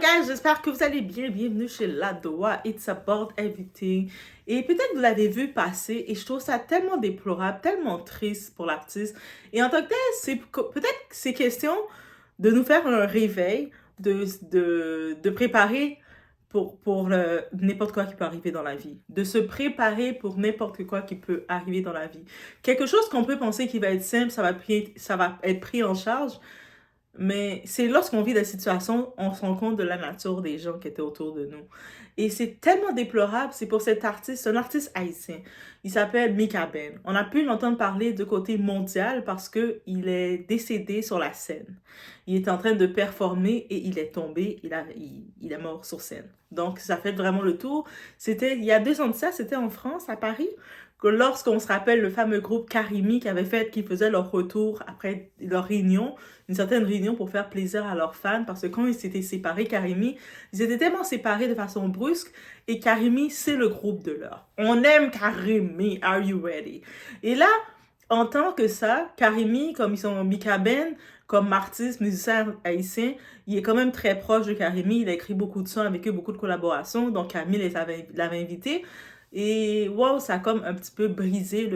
guys, j'espère que vous allez bien. Bienvenue chez Ladoa, It's About Everything. Et peut-être vous l'avez vu passer et je trouve ça tellement déplorable, tellement triste pour l'artiste. Et en tant que tel, peut-être que c'est question de nous faire un réveil, de préparer pour n'importe quoi qui peut arriver dans la vie. De se préparer pour n'importe quoi qui peut arriver dans la vie. Quelque chose qu'on peut penser qui va être simple, ça va être pris en charge. Mais c'est lorsqu'on vit des situations, on se rend compte de la nature des gens qui étaient autour de nous. Et c'est tellement déplorable, c'est pour cet artiste, un artiste haïtien. Il s'appelle Mika Ben. On a pu l'entendre parler de côté mondial parce que il est décédé sur la scène. Il était en train de performer et il est tombé, il est mort sur scène. Donc ça fait vraiment le tour. C'était il y a 2 ans de ça, c'était en France, à Paris, que lorsqu'on se rappelle le fameux groupe Karimi qui faisait leur retour après leur réunion, une certaine réunion pour faire plaisir à leurs fans, parce que quand ils s'étaient séparés, Karimi, ils étaient tellement séparés de façon brusque, et Karimi, c'est le groupe de l'heure. On aime Karimi, are you ready? Et là, en tant que ça, Karimi, comme ils sont Mika Ben, comme artiste, musicien haïtien, il est quand même très proche de Karimi, il a écrit beaucoup de sons avec eux, beaucoup de collaborations, donc Karimi l'avait invité. Et wow, ça a comme un petit peu brisé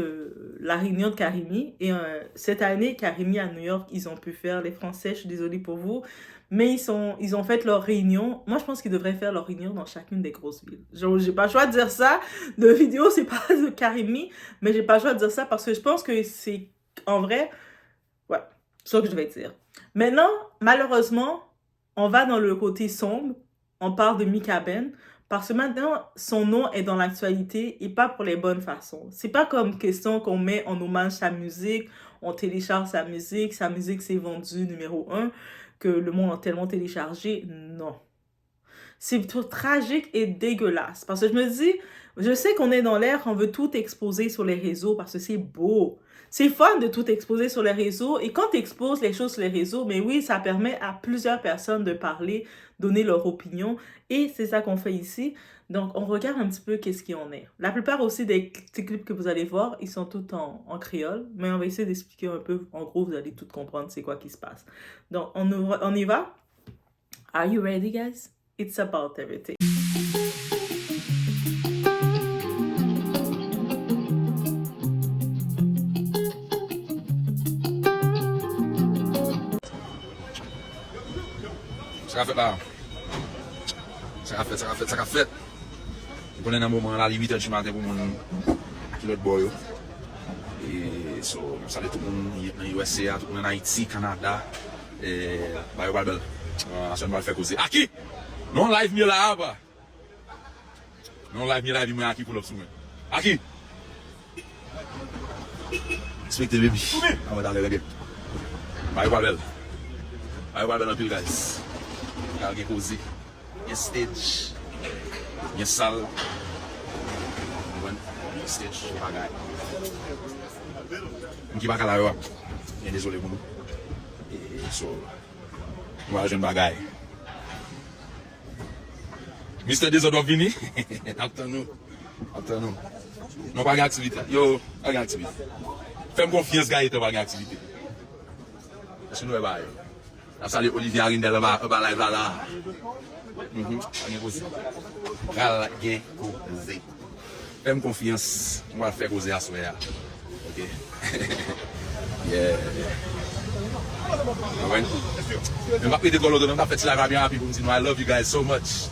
la réunion de Karimi. Et cette année, Karimi à New York, ils ont pu faire, les Français, je suis désolée pour vous, mais ils ont fait leur réunion. Moi, je pense qu'ils devraient faire leur réunion dans chacune des grosses villes. J'ai pas le choix de dire ça. De vidéo, c'est pas de Karimi, mais j'ai pas le choix de dire ça parce que je pense que c'est, en vrai, ouais, c'est ça que je vais dire. Maintenant, malheureusement, on va dans le côté sombre. On parle de Mika Ben. Parce que maintenant, son nom est dans l'actualité et pas pour les bonnes façons. C'est pas comme question qu'on met en hommage sa musique, on télécharge sa musique s'est vendue numéro 1, que le monde a tellement téléchargé. Non. C'est tout tragique et dégueulasse. Parce que je me dis, je sais qu'on est dans l'ère, on veut tout exposer sur les réseaux parce que c'est beau. C'est fun de tout exposer sur les réseaux. Et quand tu exposes les choses sur les réseaux, mais oui, ça permet à plusieurs personnes de parler, donner leur opinion. Et c'est ça qu'on fait ici. Donc, on regarde un petit peu qu'est-ce qu'il en est. La plupart aussi des petits clips que vous allez voir, ils sont tous en créole. Mais on va essayer d'expliquer un peu. En gros, vous allez tout comprendre c'est quoi qui se passe. Donc, on y va? Are you ready, guys? It's about everything. Ça a fait là. Ça a fait. On est dans un moment à la 8h du matin pour mon pilote boy. Et so, on salue tout le monde dans USA, tout le monde en Haïti, Canada. Et bah, belle. On va faire causer. Aki! Non live mieux là, bah. Non live mieux là, il m'a Aki pour l'obsoumer. Aki! Respectez baby. On va dans les reggae. Bye belle. Bye belle en pile, guys. Gal gen koze, gen stage, gen sal, gen stage, bagay. Mwen ki baka la yo, gen dezole moun nou. E so, mwen ajen bagay. Mr. Desod wap vini? Aptan nou. Non bagay aktivite. Yo, bagay aktivite. Fem konfians gaye te bagay aktivite. Eske nou e baye. A salé Olivier Arindel ba live là. Gen koze. Gal gen koze. Fais-moi confiance, on va faire causer à soi. OK. Yeah. Je vais péter colo de même fait live bien happy pour dire I love you guys so much.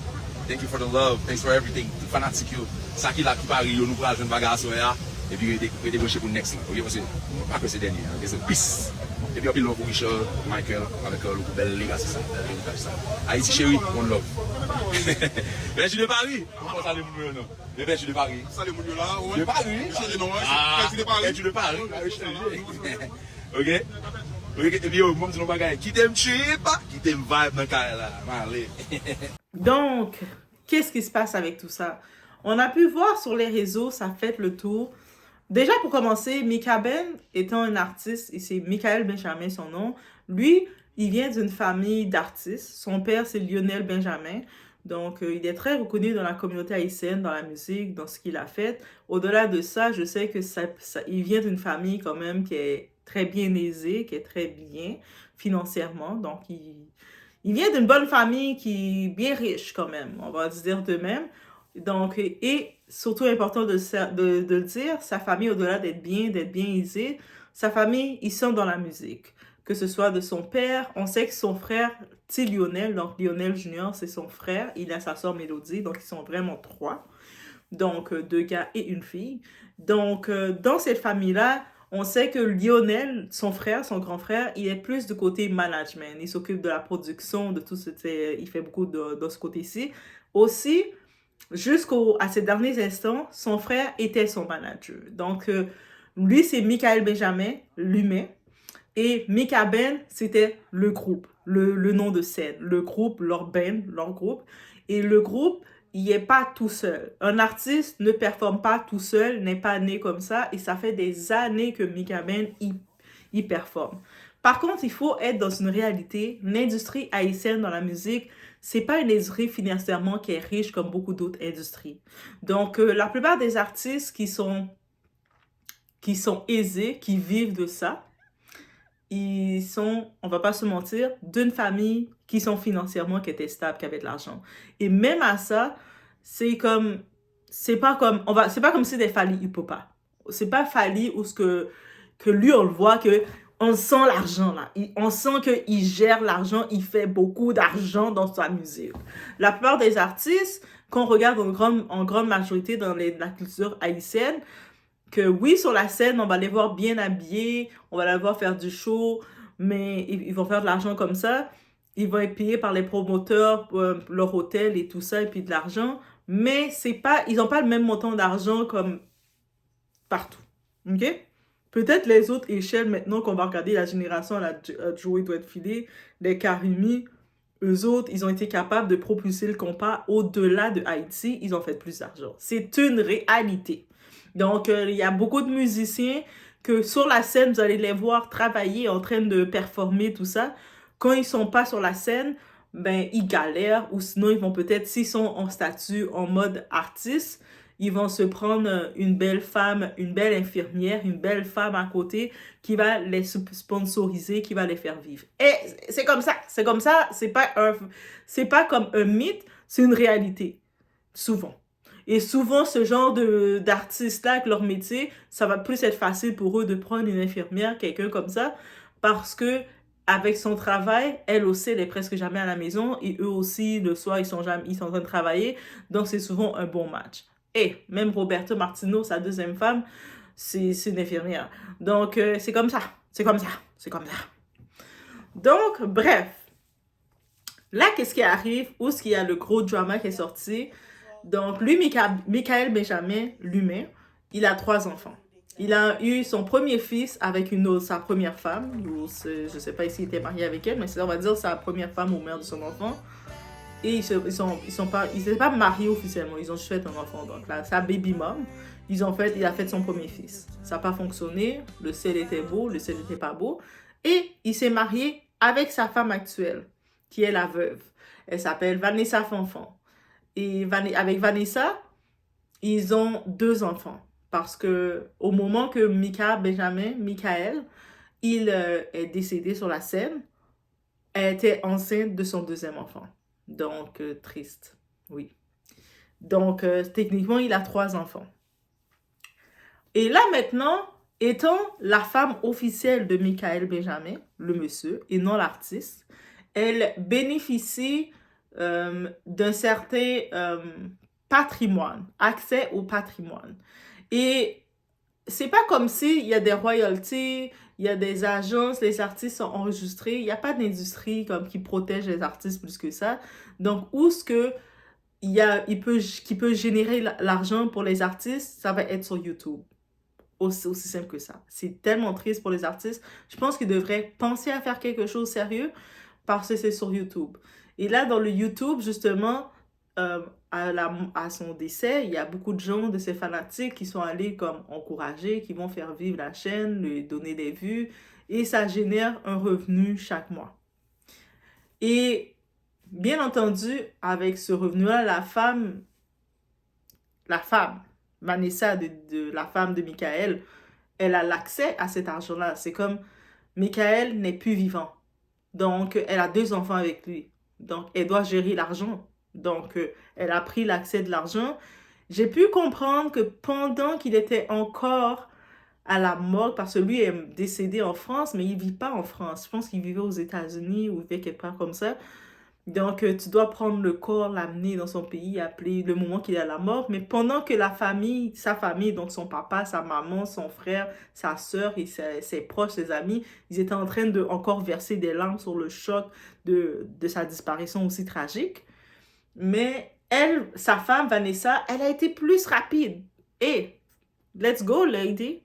Thank you for the love. Thanks for everything. Tout fanatique yo. Ça qui là qui Paris yo nous pral jeune bagarre soir et puis rete branché pour next là. OK parce que pas que c'est dernier, c'est peace. Et puis, il y a pour Richard, Michael, avec le bel leg, c'est ça. Haïti chérie, one love. Mais je suis de Paris. Comment ça, les mounio, non? Mais je suis de Paris. Ça, les mounio là, ouais. De Paris? Chérie, non, ouais. Je suis de Paris. Je suis de Paris. Ok? Ok, et puis, moi, je dis, non, qui t'aime cheap, qui t'aime vibe dans le cas là. Allez. Donc, qu'est-ce qui se passe avec tout ça? On a pu voir sur les réseaux, ça fait le tour. Déjà, pour commencer, Mika Ben étant un artiste, et c'est Michael Benjamin son nom, lui, il vient d'une famille d'artistes. Son père, c'est Lionel Benjamin. Donc, il est très reconnu dans la communauté haïtienne, dans la musique, dans ce qu'il a fait. Au-delà de ça, je sais que il vient d'une famille quand même qui est très bien aisée, qui est très bien financièrement. Donc, il vient d'une bonne famille qui est bien riche quand même, on va se dire de même. Donc, et surtout important de le dire, sa famille, au-delà d'être bien aisée, sa famille, ils sont dans la musique. Que ce soit de son père, on sait que son frère, c'est Lionel, donc Lionel Junior, c'est son frère, il a sa soeur Mélodie, donc ils sont vraiment trois. Donc, deux gars et une fille. Donc, dans cette famille-là, on sait que Lionel, son frère, son grand frère, il est plus du côté management. Il s'occupe de la production, de tout ce... Il fait beaucoup de ce côté-ci. Aussi, jusqu'à ces derniers instants, son frère était son manager. Donc, lui, c'est Michael Benjamin, l'humain. Et Mika Ben, c'était le groupe, le nom de scène. Le groupe, leur band, leur groupe. Et le groupe, il n'est pas tout seul. Un artiste ne performe pas tout seul, n'est pas né comme ça. Et ça fait des années que Mika Ben, il performe. Par contre, il faut être dans une réalité. L'industrie haïtienne dans la musique, c'est pas une industrie financièrement qui est riche comme beaucoup d'autres industries. Donc, la plupart des artistes qui sont aisés, qui vivent de ça, ils sont, on va pas se mentir, d'une famille qui sont financièrement, qui étaient stables, qui avaient de l'argent. Et même à ça, c'est pas comme si c'était Fally Ipupa. C'est pas Fally où que lui, on le voit que on sent l'argent là. On sent qu'il gère l'argent, il fait beaucoup d'argent dans sa musique. La plupart des artistes, qu'on regarde en grande majorité dans la culture haïtienne, que oui, sur la scène, on va les voir bien habillés, on va les voir faire du show, mais ils vont faire de l'argent comme ça. Ils vont être payés par les promoteurs, leur hôtel et tout ça, et puis de l'argent. Mais ils n'ont pas le même montant d'argent comme partout. OK? Peut-être les autres échelles, maintenant qu'on va regarder la génération, la Joey doit être filée, les Karimi, eux autres, ils ont été capables de propulser le compas au-delà de Haïti, ils ont fait plus d'argent. C'est une réalité. Donc, il y a beaucoup de musiciens que sur la scène, vous allez les voir travailler en train de performer, tout ça. Quand ils sont pas sur la scène, ben, ils galèrent ou sinon, ils vont peut-être, s'ils sont en statut, en mode artiste, ils vont se prendre une belle femme, une belle infirmière, une belle femme à côté qui va les sponsoriser, qui va les faire vivre. Et c'est comme ça, c'est pas comme un mythe, c'est une réalité, souvent. Et souvent, ce genre d'artistes-là, avec leur métier, ça va plus être facile pour eux de prendre une infirmière, quelqu'un comme ça, parce que avec son travail, elle aussi, elle est presque jamais à la maison, et eux aussi, le soir, ils sont en train de travailler, donc c'est souvent un bon match. Et même Roberto Martino, sa deuxième femme, c'est une infirmière. Donc, c'est comme ça, c'est comme ça, c'est comme ça. Donc, bref. Là, qu'est-ce qui arrive? Où est-ce qu'il y a le gros drama qui est sorti? Donc, lui, Michael Benjamin, l'humain, il a 3 enfants. Il a eu son premier fils avec sa première femme. Je ne sais pas s'il était marié avec elle, mais on va dire sa première femme ou mère de son enfant. Et ils n'étaient pas mariés officiellement, ils ont juste fait un enfant. Donc là, sa baby mom, il a fait son premier fils. Ça n'a pas fonctionné, le ciel était beau, le ciel n'était pas beau. Et il s'est marié avec sa femme actuelle, qui est la veuve. Elle s'appelle Vanessa Fanfan. Et avec Vanessa, ils ont 2 enfants. Parce que au moment que Michael, il est décédé sur la scène, elle était enceinte de son 2e enfant. Donc, triste, oui. Donc, techniquement, il a 3 enfants. Et là, maintenant, étant la femme officielle de Michael Benjamin, le monsieur, et non l'artiste, elle bénéficie d'un certain patrimoine, accès au patrimoine. Et c'est pas comme s'il y a des royalties, il y a des agences, les artistes sont enregistrés, il n'y a pas d'industrie comme qui protège les artistes plus que ça. Donc, où est-ce que qui peut générer l'argent pour les artistes, ça va être sur YouTube. Aussi simple que ça. C'est tellement triste pour les artistes. Je pense qu'ils devraient penser à faire quelque chose de sérieux parce que c'est sur YouTube. Et là, dans le YouTube, justement, à son décès, il y a beaucoup de gens de ses fanatiques qui sont allés comme encourager, qui vont faire vivre la chaîne, lui donner des vues, et ça génère un revenu chaque mois. Et bien entendu, avec ce revenu-là, la femme, Vanessa, la femme de Michael, elle a l'accès à cet argent-là. C'est comme Michael n'est plus vivant. Donc, elle a 2 enfants avec lui. Donc, elle doit gérer l'argent. Donc, elle a pris l'accès de l'argent. J'ai pu comprendre que pendant qu'il était encore à la morgue, parce que lui est décédé en France, mais il vit pas en France. Je pense qu'il vivait aux États-Unis ou il vivait quelque part comme ça. Donc, tu dois prendre le corps, l'amener dans son pays, appeler le moment qu'il est à la mort. Mais pendant que la famille, sa famille, donc son papa, sa maman, son frère, sa soeur et ses proches, ses amis, ils étaient en train de encore verser des larmes sur le choc de sa disparition aussi tragique. Mais elle, sa femme, Vanessa, elle a été plus rapide. Et, let's go, lady.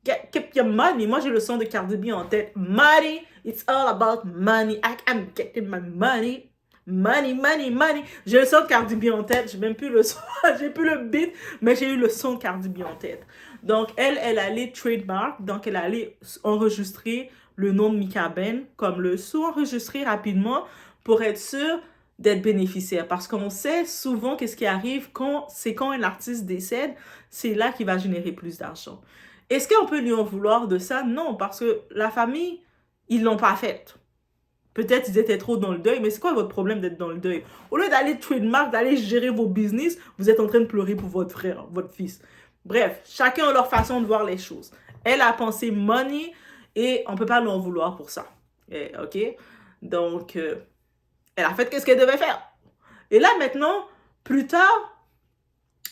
Keep your money. Moi, j'ai le son de Cardi B en tête. Money, it's all about money. I'm getting my money. Money, money, money. J'ai le son de Cardi B en tête. J'ai même plus le son. J'ai plus le beat, mais j'ai eu le son de Cardi B en tête. Donc, elle allait trademark. Donc, elle allait enregistrer le nom de Mika Ben comme le sous-enregistrer rapidement pour être sûre d'être bénéficiaire. Parce qu'on sait souvent qu'est-ce qui arrive quand un artiste décède, c'est là qu'il va générer plus d'argent. Est-ce qu'on peut lui en vouloir de ça? Non, parce que la famille, ils l'ont pas faite. Peut-être ils étaient trop dans le deuil, mais c'est quoi votre problème d'être dans le deuil? Au lieu d'aller trademark, d'aller gérer vos business, vous êtes en train de pleurer pour votre frère, votre fils. Bref, chacun a leur façon de voir les choses. Elle a pensé money et on peut pas lui en vouloir pour ça. OK? Donc, elle a fait ce qu'elle devait faire. Et là, maintenant, plus tard,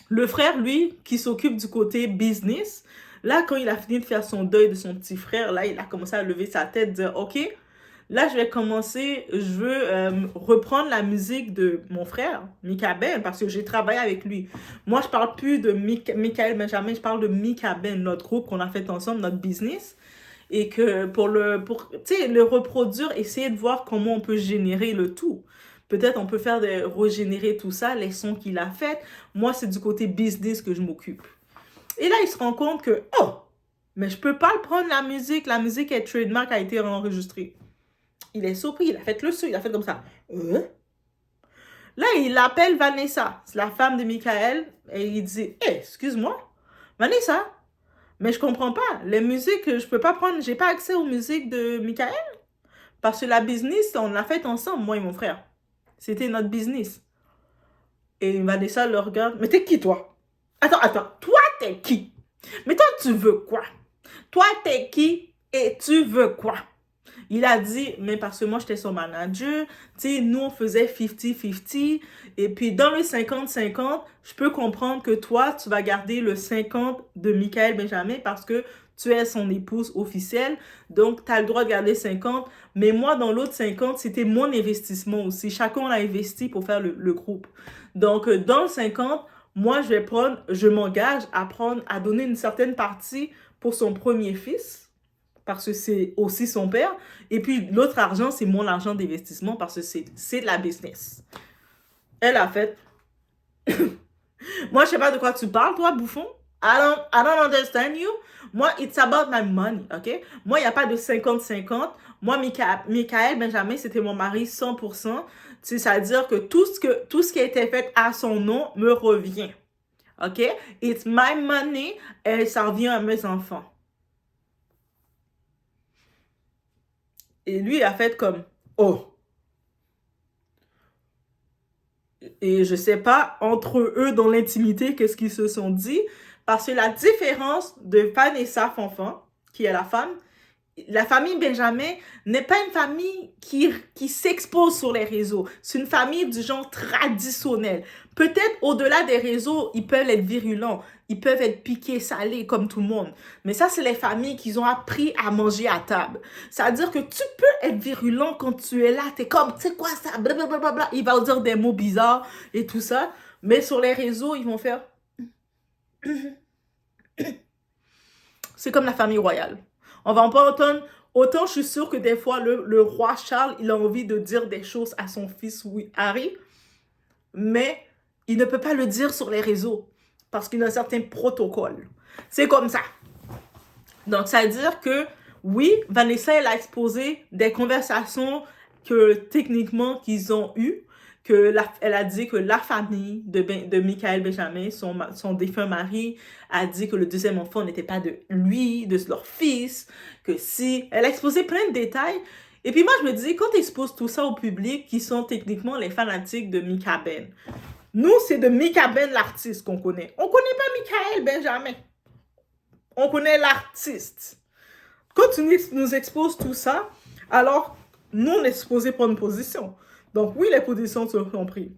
le frère, lui, qui s'occupe du côté business, là, quand il a fini de faire son deuil de son petit frère, là, il a commencé à lever sa tête, dire, OK, là, je vais commencer, je veux reprendre la musique de mon frère, Mika Ben, parce que j'ai travaillé avec lui. Moi, je parle plus de Michael Benjamin, je parle de Mika Ben, notre groupe qu'on a fait ensemble, notre business. Et que pour le reproduire, essayer de voir comment on peut générer le tout. Peut-être on peut faire régénérer tout ça, les sons qu'il a fait. Moi, c'est du côté business que je m'occupe. Et là, il se rend compte que, oh, mais je peux pas le prendre la musique est trademark, a été enregistrée. Il est surpris, il a fait le son, il a fait comme ça. Là, il appelle Vanessa, c'est la femme de Michael, et il dit, hey, excuse-moi, Vanessa, mais je comprends pas, les musiques, je peux pas prendre, j'ai pas accès aux musiques de Michael, parce que la business, on l'a fait ensemble, moi et mon frère. C'était notre business. Et Vanessa le regarde, mais t'es qui toi? Attends, toi t'es qui? Mais toi tu veux quoi? Toi t'es qui et tu veux quoi? Il a dit, mais parce que moi, j'étais son manager, tu sais, nous, on faisait 50-50, et puis dans le 50-50, je peux comprendre que toi, tu vas garder le 50 de Michael Benjamin parce que tu es son épouse officielle, donc tu as le droit de garder 50, mais moi, dans l'autre 50, c'était mon investissement aussi. Chacun a investi pour faire le groupe. Donc, dans le 50, moi, je m'engage à donner une certaine partie pour son premier fils, parce que c'est aussi son père. Et puis, l'autre argent, c'est mon argent d'investissement parce que c'est de la business. Elle a fait... Moi, je sais pas de quoi tu parles, toi, bouffon. I don't understand you. Moi, it's about my money, OK? Moi, il n'y a pas de 50-50. Moi, Michael Benjamin, c'était mon mari 100%. C'est-à-dire que tout ce qui a été fait à son nom me revient. OK? It's my money et ça revient à mes enfants. Et lui, il a fait comme, oh. Et je sais pas, entre eux, dans l'intimité, qu'est-ce qu'ils se sont dit. Parce que la différence de Vanessa Fanfan, qui est la famille Benjamin n'est pas une famille qui s'expose sur les réseaux. C'est une famille du genre traditionnel. Peut-être au-delà des réseaux, ils peuvent être virulents. Ils peuvent être piqués, salés, comme tout le monde. Mais ça, c'est les familles qui ont appris à manger à table. C'est-à-dire que tu peux être virulent quand tu es là. Tu es comme, tu sais quoi ça, blablabla. Il va dire des mots bizarres et tout ça. Mais sur les réseaux, ils vont faire... C'est comme la famille royale. On va pas entendre... Autant je suis sûre que des fois, le roi Charles, il a envie de dire des choses à son fils Harry, mais il ne peut pas le dire sur les réseaux parce qu'il a un certain protocole. C'est comme ça. Donc, ça veut dire que, oui, Vanessa, elle a exposé des conversations que, techniquement, qu'ils ont eues, elle a dit que la famille de Michael Benjamin, son défunt mari, a dit que le deuxième enfant n'était pas de lui, de leur fils, que si... Elle a exposé plein de détails Et puis moi, je me dis, quand tu exposes tout ça au public, qui sont techniquement les fanatiques de Mika Ben, nous, c'est de Mika Ben l'artiste qu'on connaît. On connaît pas Michael Benjamin. On connaît l'artiste. Quand tu nous exposes tout ça, alors nous, on est supposé prendre une position. Donc oui, les positions sont prises.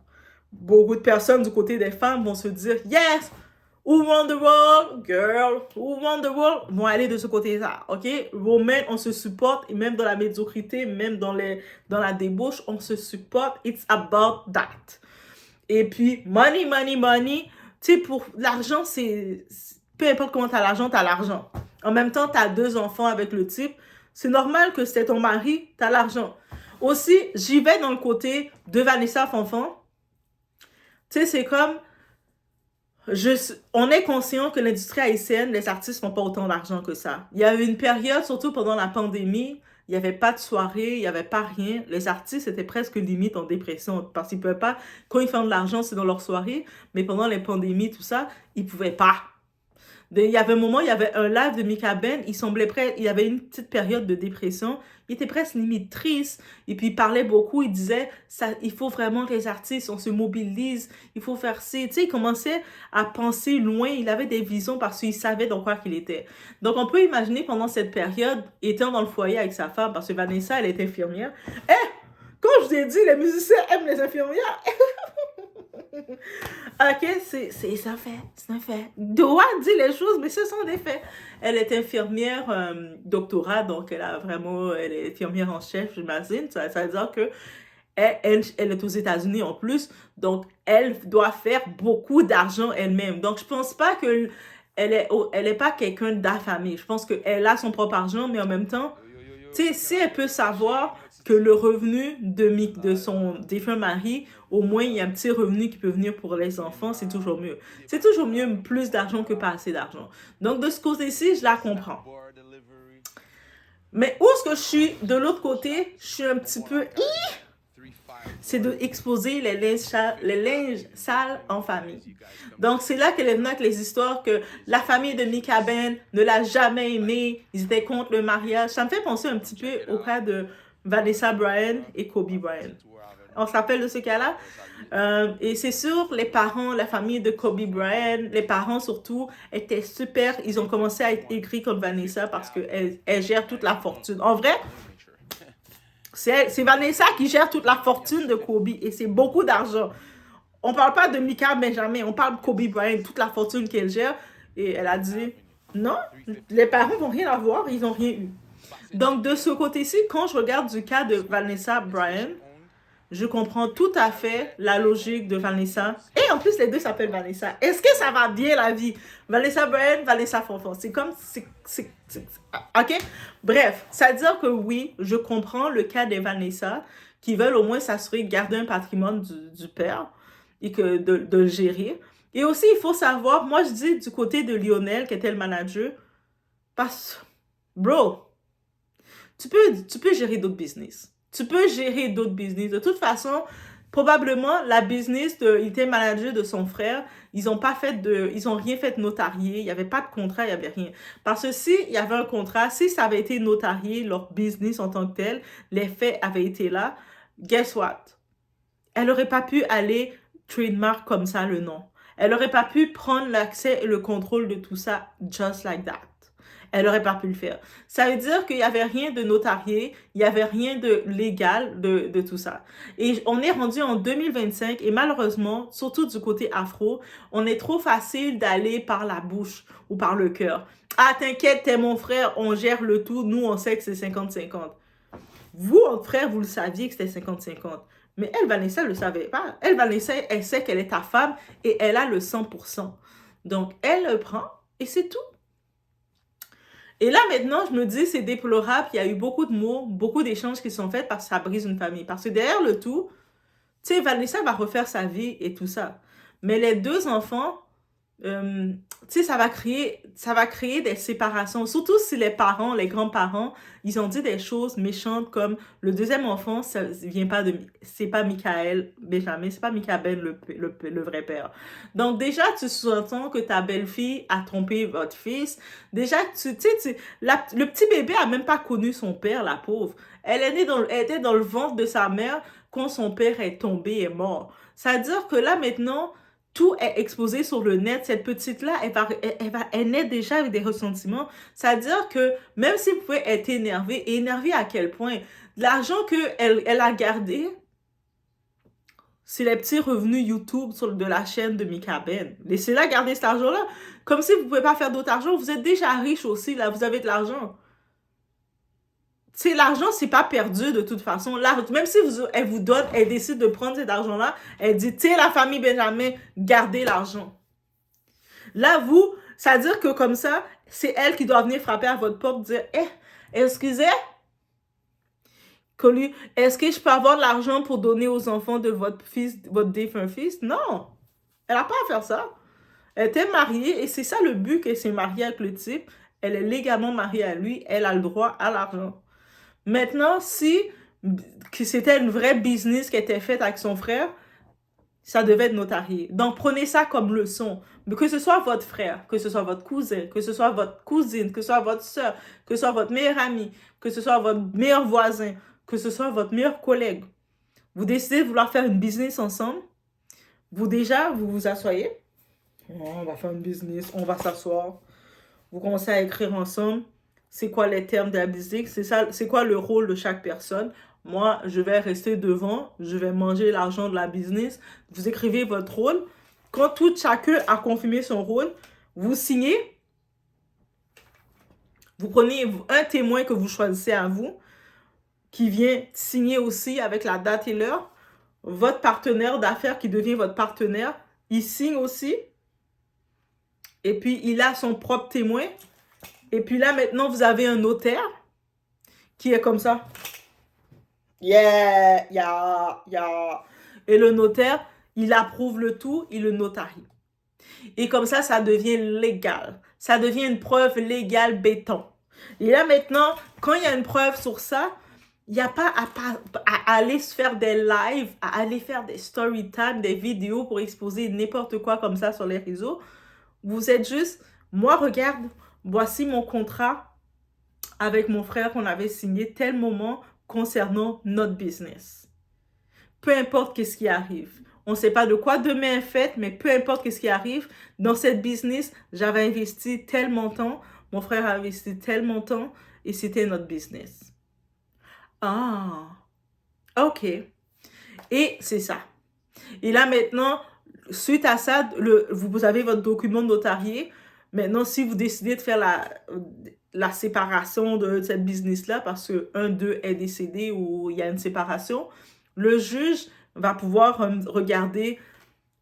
Beaucoup de personnes du côté des femmes vont se dire, yes, who won the world? Girl, who won the world? Vont aller de ce côté-là, ok? Romain, on se supporte, et même dans la médiocrité, même dans la débauche, on se supporte. It's about that. Et puis, money, money, money. Tu sais, pour l'argent, peu importe comment t'as l'argent. En même temps, t'as 2 enfants avec le type. C'est normal que c'est ton mari, t'as l'argent. Aussi, j'y vais dans le côté de Vanessa Fonfon. Tu sais, c'est comme... on est conscient que l'industrie haïtienne, les artistes font pas autant d'argent que ça. Il y a eu une période, surtout pendant la pandémie, il n'y avait pas de soirée, il n'y avait pas rien. Les artistes étaient presque limite en dépression parce qu'ils ne pouvaient pas, quand ils font de l'argent, c'est dans leur soirée, mais pendant les pandémies, tout ça, ils ne pouvaient pas. Il y avait un moment, il y avait un live de Mika Ben, il semblait prêt, il y avait une petite période de dépression, il était presque limite triste, et puis il parlait beaucoup, il disait, ça, il faut vraiment que les artistes, on se mobilise, il faut faire ci, tu sais, il commençait à penser loin, il avait des visions parce qu'il savait dans quoi qu'il était. Donc on peut imaginer pendant cette période, étant dans le foyer avec sa femme, parce que Vanessa, elle est infirmière, quand je vous ai dit, les musiciens aiment les infirmières, ok, c'est un fait. Doit dire les choses, mais ce sont des faits. Elle est infirmière doctorat, donc elle est infirmière en chef, j'imagine. Ça veut dire que elle est aux États-Unis en plus, donc elle doit faire beaucoup d'argent elle-même. Donc je pense pas que elle est pas quelqu'un d'affamé. Je pense qu'elle a son propre argent, mais en même temps, tu sais, si elle peut savoir que le revenu de son défunt mari, au moins il y a un petit revenu qui peut venir pour les enfants, c'est toujours mieux. C'est toujours mieux plus d'argent que pas assez d'argent. Donc de ce côté-ci, je la comprends. Mais où est-ce que je suis? De l'autre côté, je suis un petit peu... C'est de exposer les linges sales en famille. Donc, c'est là qu'elle est venue avec les histoires que la famille de Mika Ben ne l'a jamais aimé, ils étaient contre le mariage. Ça me fait penser un petit peu au cas de Vanessa Bryant et Kobe Bryant. On se rappelle de ce cas-là? Et c'est sûr, les parents, la famille de Kobe Bryant, les parents surtout, étaient super. Ils ont commencé à être aigris contre Vanessa parce qu'elle gère toute la fortune. En vrai, c'est Vanessa qui gère toute la fortune de Kobe et c'est beaucoup d'argent. On parle pas de Mika Benjamin, on parle de Kobe Bryant, toute la fortune qu'elle gère. Et elle a dit, non, les parents vont rien avoir, ils n'ont rien eu. Donc, de ce côté-ci, quand je regarde du cas de Vanessa Bryant, je comprends tout à fait la logique de Vanessa. Et en plus, les deux s'appellent Vanessa. Est-ce que ça va bien la vie? Vanessa Bryant, Vanessa Fonfon. C'est comme... OK? Bref, ça veut dire que oui, je comprends le cas des Vanessa qui veulent au moins s'assurer de garder un patrimoine du père et que de le gérer. Et aussi, il faut savoir, moi je dis du côté de Lionel, qui était le manager, parce... Bro, tu peux gérer d'autres business. Tu peux gérer d'autres business. De toute façon, probablement, la business, il était manager de son frère. Ils n'ont rien fait de notarié. Il n'y avait pas de contrat, il n'y avait rien. Parce que s'il y avait un contrat, si ça avait été notarié, leur business en tant que tel, les faits avaient été là, guess what? Elle n'aurait pas pu aller trademark comme ça le nom. Elle n'aurait pas pu prendre l'accès et le contrôle de tout ça just like that. Elle n'aurait pas pu le faire. Ça veut dire qu'il n'y avait rien de notarié, il n'y avait rien de légal de tout ça. Et on est rendu en 2025 et malheureusement, surtout du côté afro, on est trop facile d'aller par la bouche ou par le cœur. Ah, t'inquiète, t'es mon frère, on gère le tout, nous on sait que c'est 50-50. Vous, votre frère, vous le saviez que c'était 50-50. Mais elle, Vanessa, ne le savait pas. Elle, Vanessa, elle sait qu'elle est ta femme et elle a le 100%. Donc, elle le prend et c'est tout. Et là, maintenant, je me dis, c'est déplorable. Il y a eu beaucoup de mots, beaucoup d'échanges qui sont faits parce que ça brise une famille. Parce que derrière le tout, tu sais, Vanessa va refaire sa vie et tout ça. Mais les 2 enfants, tu sais, ça va créer des séparations. Surtout si les parents, les grands-parents, ils ont dit des choses méchantes comme le deuxième enfant, ça vient pas de, c'est pas Michael Benjamin, c'est pas Michael le vrai père. Donc déjà, tu sous-entends que ta belle-fille a trompé votre fils. Déjà, tu sais, le petit bébé a même pas connu son père, la pauvre. Elle était dans le ventre de sa mère quand son père est tombé et mort. Ça veut dire que là, maintenant, tout est exposé sur le net. Cette petite-là, elle naît déjà avec des ressentiments. C'est-à-dire que même si vous pouvez être énervé, et énervé à quel point? L'argent elle a gardé, c'est les petits revenus YouTube de la chaîne de Mika Ben. Laissez-la garder cet argent-là. Comme si vous ne pouvez pas faire d'autre argent. Vous êtes déjà riche aussi, là. Vous avez de l'argent. C'est l'argent, c'est pas perdu de toute façon. Là, même si elle vous donne, elle décide de prendre cet argent-là, elle dit, tu sais, la famille Benjamin, gardez l'argent. Là, vous, ça veut dire que comme ça, c'est elle qui doit venir frapper à votre porte, dire, excusez, est-ce que je peux avoir de l'argent pour donner aux enfants de votre fils, votre défunt fils? Non, elle n'a pas à faire ça. Elle était mariée et c'est ça le but qu'elle s'est mariée avec le type. Elle est légalement mariée à lui, elle a le droit à l'argent. Maintenant, si c'était une vraie business qui était faite avec son frère, ça devait être notarié. Donc, prenez ça comme leçon. Mais que ce soit votre frère, que ce soit votre cousin, que ce soit votre cousine, que ce soit votre soeur, que ce soit votre meilleur ami, que ce soit votre meilleur voisin, que ce soit votre meilleur collègue, vous décidez de vouloir faire une business ensemble, vous vous asseyez, on va faire une business, on va s'asseoir, vous commencez à écrire ensemble, c'est quoi les termes de la business, c'est quoi le rôle de chaque personne. Moi, je vais rester devant, je vais manger l'argent de la business. Vous écrivez votre rôle. Quand chacun a confirmé son rôle, vous signez. Vous prenez un témoin que vous choisissez à vous, qui vient signer aussi avec la date et l'heure. Votre partenaire d'affaires qui devient votre partenaire, il signe aussi. Et puis, il a son propre témoin. Et puis là, maintenant, vous avez un notaire qui est comme ça. Yeah. Et le notaire, il approuve le tout, il le notarie. Et comme ça devient légal. Ça devient une preuve légale béton. Et là, maintenant, quand il y a une preuve sur ça, il n'y a pas à aller se faire des lives, à aller faire des story time, des vidéos pour exposer n'importe quoi comme ça sur les réseaux. Vous êtes juste, moi, regarde, voici mon contrat avec mon frère qu'on avait signé tel moment concernant notre business. Peu importe qu'est-ce qui arrive. On ne sait pas de quoi demain est fait, mais peu importe qu'est-ce qui arrive, dans cette business, j'avais investi tel montant, mon frère a investi tel montant, et c'était notre business. Ah, ok. Et c'est ça. Et là, maintenant, suite à ça, vous avez votre document notarié. Maintenant, si vous décidez de faire la séparation de cette business-là, parce que un d'eux est décédé ou il y a une séparation, le juge va pouvoir regarder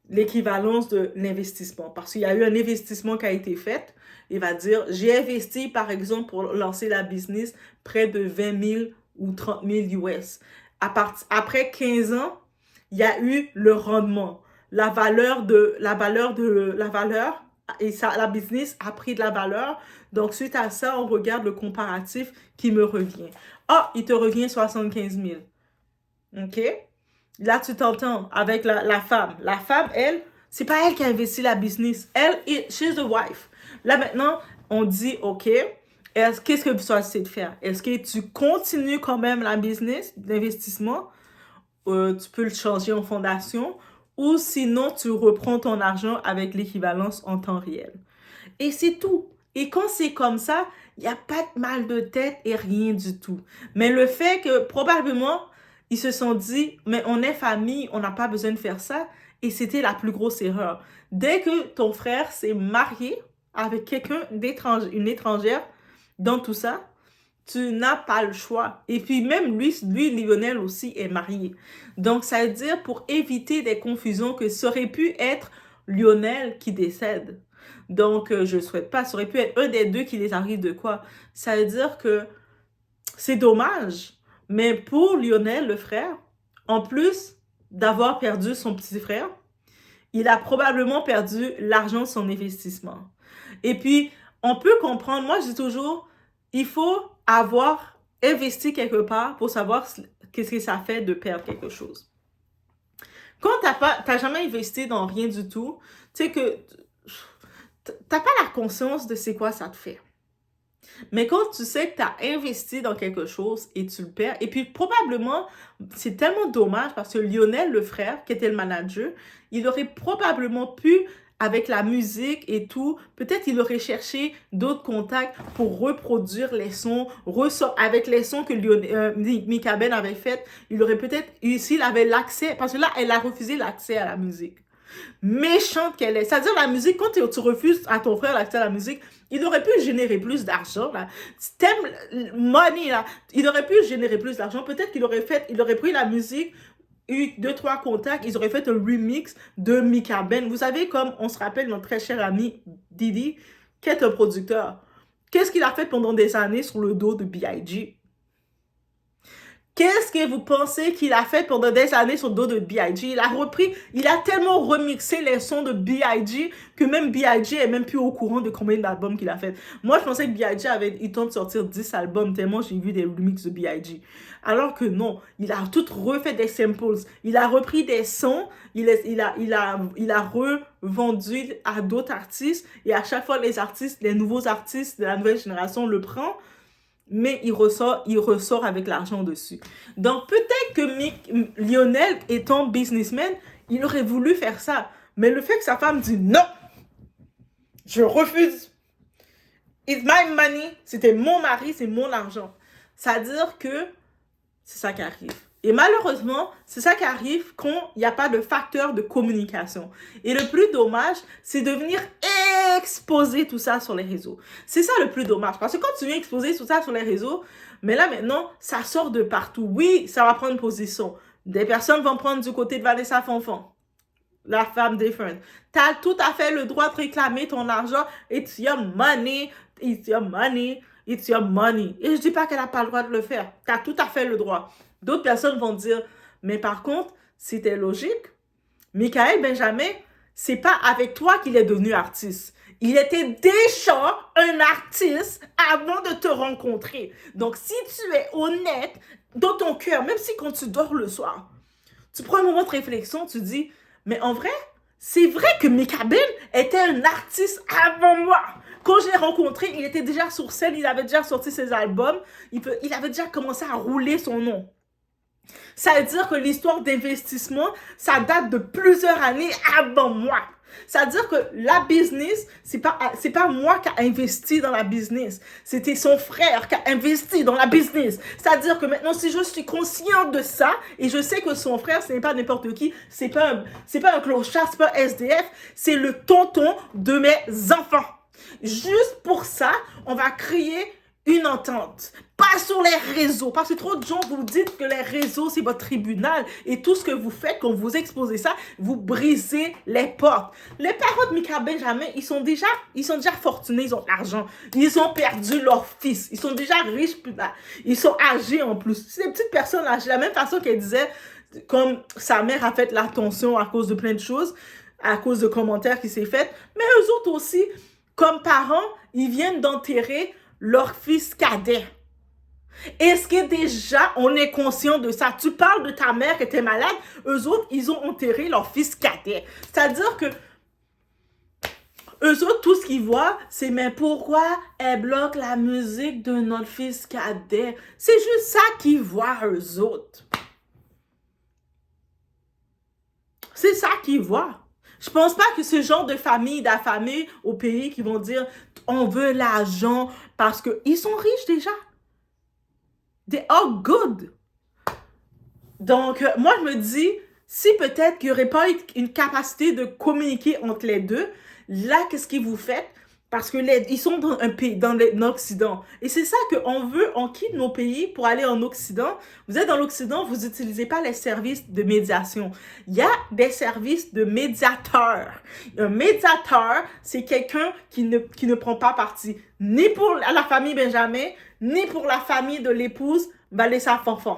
l'équivalence de l'investissement. Parce qu'il y a eu un investissement qui a été fait. Il va dire, j'ai investi, par exemple, pour lancer la business, près de 20 000 ou 30 000 US. Après 15 ans, il y a eu le rendement. La valeur et ça, la business a pris de la valeur. Donc, suite à ça, on regarde le comparatif qui me revient. Ah, il te revient 75 000. OK? Là, tu t'entends avec la femme. La femme, elle, c'est pas elle qui a investi la business. Elle, she's the wife. Là, maintenant, on dit, OK, qu'est-ce que tu essaies de faire? Est-ce que tu continues quand même la business d'investissement? Tu peux le changer en fondation. Ou sinon, tu reprends ton argent avec l'équivalence en temps réel. Et c'est tout. Et quand c'est comme ça, il n'y a pas de mal de tête et rien du tout. Mais le fait que probablement, ils se sont dit, mais on est famille, on n'a pas besoin de faire ça. Et c'était la plus grosse erreur. Dès que ton frère s'est marié avec quelqu'un une étrangère dans tout ça, tu n'as pas le choix. Et puis même lui, Lionel aussi est marié. Donc ça veut dire pour éviter des confusions que ça aurait pu être Lionel qui décède. Donc je ne souhaite pas, ça aurait pu être un des deux qui les arrive de quoi. Ça veut dire que c'est dommage. Mais pour Lionel, le frère, en plus d'avoir perdu son petit frère, il a probablement perdu l'argent de son investissement. Et puis, on peut comprendre, moi je dis toujours, il faut avoir investi quelque part pour savoir qu'est-ce que ça fait de perdre quelque chose. Quand t'as jamais investi dans rien du tout, tu sais que t'as pas la conscience de c'est quoi ça te fait. Mais quand tu sais que tu as investi dans quelque chose et tu le perds, et puis probablement, c'est tellement dommage parce que Lionel, le frère, qui était le manager, il aurait probablement pu, avec la musique et tout, peut-être il aurait cherché d'autres contacts pour reproduire les sons, avec les sons que Mika Ben avait fait, il aurait peut-être eu, s'il avait l'accès, parce que là, elle a refusé l'accès à la musique. Méchante qu'elle est. C'est-à-dire la musique, quand tu refuses à ton frère l'accès à la musique, il aurait pu générer plus d'argent, là. T'aimes money, là. Il aurait pu générer plus d'argent. Peut-être qu'il aurait pris la musique, eu 2-3 contacts, ils auraient fait un remix de Mika Ben. Vous savez, comme on se rappelle notre très cher ami Didi, qui est un producteur. Qu'est-ce qu'il a fait pendant des années sur le dos de B.I.G.? Qu'est-ce que vous pensez qu'il a fait pendant des années sur le dos de B.I.G? Il a tellement remixé les sons de B.I.G que même B.I.G est même plus au courant de combien d'albums qu'il a fait. Moi, je pensais que B.I.G avait eu le temps de sortir 10 albums tellement j'ai vu des remixes de B.I.G. Alors que non, il a tout refait des samples. Il a repris des sons, il a revendu à d'autres artistes et à chaque fois les nouveaux artistes de la nouvelle génération le prennent. Mais il ressort avec l'argent dessus. Donc, peut-être que Lionel, étant businessman, il aurait voulu faire ça. Mais le fait que sa femme dit non, je refuse. It's my money. C'était mon mari, c'est mon argent. Ça veut dire que c'est ça qui arrive. Et malheureusement, c'est ça qui arrive quand il n'y a pas de facteur de communication. Et le plus dommage, c'est de venir exposer tout ça sur les réseaux. C'est ça le plus dommage. Parce que quand tu viens exposer tout ça sur les réseaux, mais là maintenant, ça sort de partout. Oui, ça va prendre position. Des personnes vont prendre du côté de Vanessa Fonfon, la femme different. Tu as tout à fait le droit de réclamer ton argent. It's your money. It's your money. It's your money. Et je dis pas qu'elle n'a pas le droit de le faire. Tu as tout à fait le droit. D'autres personnes vont dire, mais par contre, c'était logique. Michael Benjamin, c'est pas avec toi qu'il est devenu artiste. Il était déjà un artiste avant de te rencontrer. Donc, si tu es honnête dans ton cœur, même si quand tu dors le soir, tu prends un moment de réflexion, tu dis, mais en vrai, c'est vrai que Mika Ben était un artiste avant moi. Quand je l'ai rencontré, il était déjà sur scène, il avait déjà sorti ses albums, il avait déjà commencé à rouler son nom. Ça veut dire que l'histoire d'investissement, ça date de plusieurs années avant moi. Ça veut dire que la business, c'est pas moi qui a investi dans la business. C'était son frère qui a investi dans la business. C'est-à-dire que maintenant, si je suis consciente de ça, et je sais que son frère, ce n'est pas n'importe qui, c'est pas un clochard, c'est pas un SDF, c'est le tonton de mes enfants. Juste pour ça, on va créer une entente. Pas sur les réseaux. Parce que trop de gens vous dites que les réseaux, c'est votre tribunal. Et tout ce que vous faites, quand vous exposez ça, vous brisez les portes. Les parents de Mika Benjamin, ils sont déjà fortunés, ils ont de l'argent. Ils ont perdu leur fils. Ils sont déjà riches, ils sont âgés en plus. C'est des petites personnes âgées. De la même façon qu'elle disait, comme sa mère a fait l'attention à cause de plein de choses, à cause de commentaires qui s'est fait. Mais eux autres aussi, comme parents, ils viennent d'enterrer leur fils cadet. Est-ce que déjà on est conscient de ça? Tu parles de ta mère qui était malade, eux autres, ils ont enterré leur fils cadet. C'est-à-dire que eux autres, tout ce qu'ils voient, c'est mais pourquoi elle bloque la musique de notre fils cadet? C'est juste ça qu'ils voient, eux autres. C'est ça qu'ils voient. Je pense pas que ce genre de famille, d'affamés au pays qui vont dire on veut l'argent parce qu'ils sont riches déjà. They are good. Donc, moi, je me dis, si peut-être qu'il n'y aurait pas une capacité de communiquer entre les deux, là, qu'est-ce que vous faites? Parce que ils sont dans un pays, dans l'Occident. Et c'est ça on quitte nos pays pour aller en Occident. Vous êtes dans l'Occident, vous n'utilisez pas les services de médiation. Il y a des services de médiateurs. Un médiateur, c'est quelqu'un qui ne prend pas parti ni pour la famille Benjamin, ni pour la famille de l'épouse Vanessa Fonfon,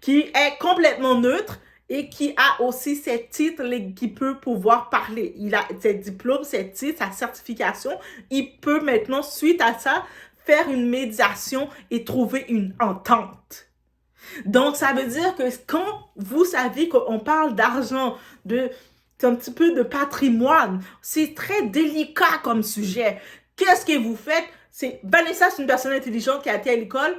qui est complètement neutre et qui a aussi ses titres, qui peut pouvoir parler. Il a ses diplômes, ses titres, sa certification. Il peut maintenant, suite à ça, faire une médiation et trouver une entente. Donc, ça veut dire que quand vous savez qu'on parle d'argent, un petit peu de patrimoine, c'est très délicat comme sujet. Qu'est-ce que vous faites? Vanessa, c'est une personne intelligente qui a été à l'école.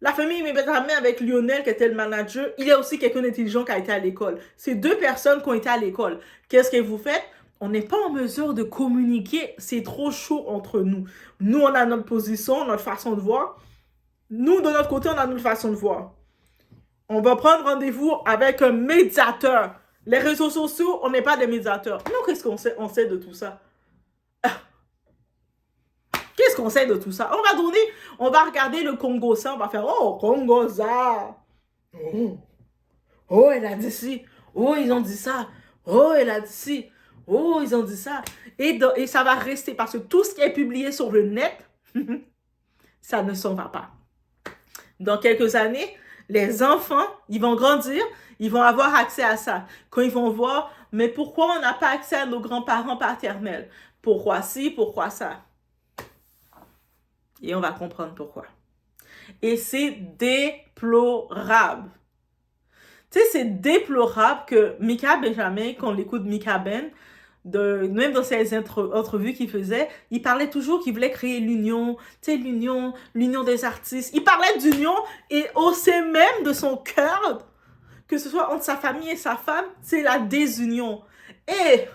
La famille m'est ramée avec Lionel, qui était le manager. Il est aussi quelqu'un d'intelligent qui a été à l'école. C'est deux personnes qui ont été à l'école. Qu'est-ce que vous faites? On n'est pas en mesure de communiquer. C'est trop chaud entre nous. Nous, on a notre position, notre façon de voir. Nous, de notre côté, on a notre façon de voir. On va prendre rendez-vous avec un médiateur. Les réseaux sociaux, on n'est pas des médiateurs. Nous, qu'est-ce qu'on sait? On sait de tout ça. Qu'est-ce qu'on sait de tout ça? On va regarder le Congo ça, on va faire, oh, Congo ça. Oh, elle a dit ci. Oh, ils ont dit ça. Oh, elle a dit ci. Oh, ils ont dit ça. Et ça va rester parce que tout ce qui est publié sur le net, ça ne s'en va pas. Dans quelques années, les enfants, ils vont grandir, ils vont avoir accès à ça. Quand ils vont voir, mais pourquoi on n'a pas accès à nos grands-parents paternels? Pourquoi ci, pourquoi ça? Et on va comprendre pourquoi. Et c'est déplorable. Tu sais, c'est déplorable que Mika Benjamin, quand on l'écoute Mika Ben, même dans ses entrevues qu'il faisait, il parlait toujours qu'il voulait créer l'union, tu sais, l'union des artistes. Il parlait d'union et au sein même de son cœur, que ce soit entre sa famille et sa femme, c'est la désunion. Et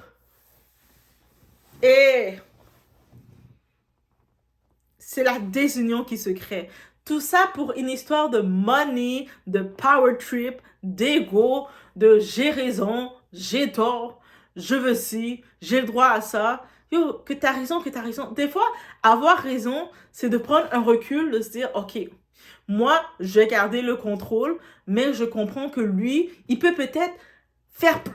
c'est la désunion qui se crée. Tout ça pour une histoire de money, de power trip, d'ego, de j'ai raison, j'ai tort, je veux ci, j'ai le droit à ça. Yo, que t'as raison, que t'as raison. Des fois, avoir raison, c'est de prendre un recul, de se dire, OK, moi, je vais garder le contrôle, mais je comprends que lui, il peut peut-être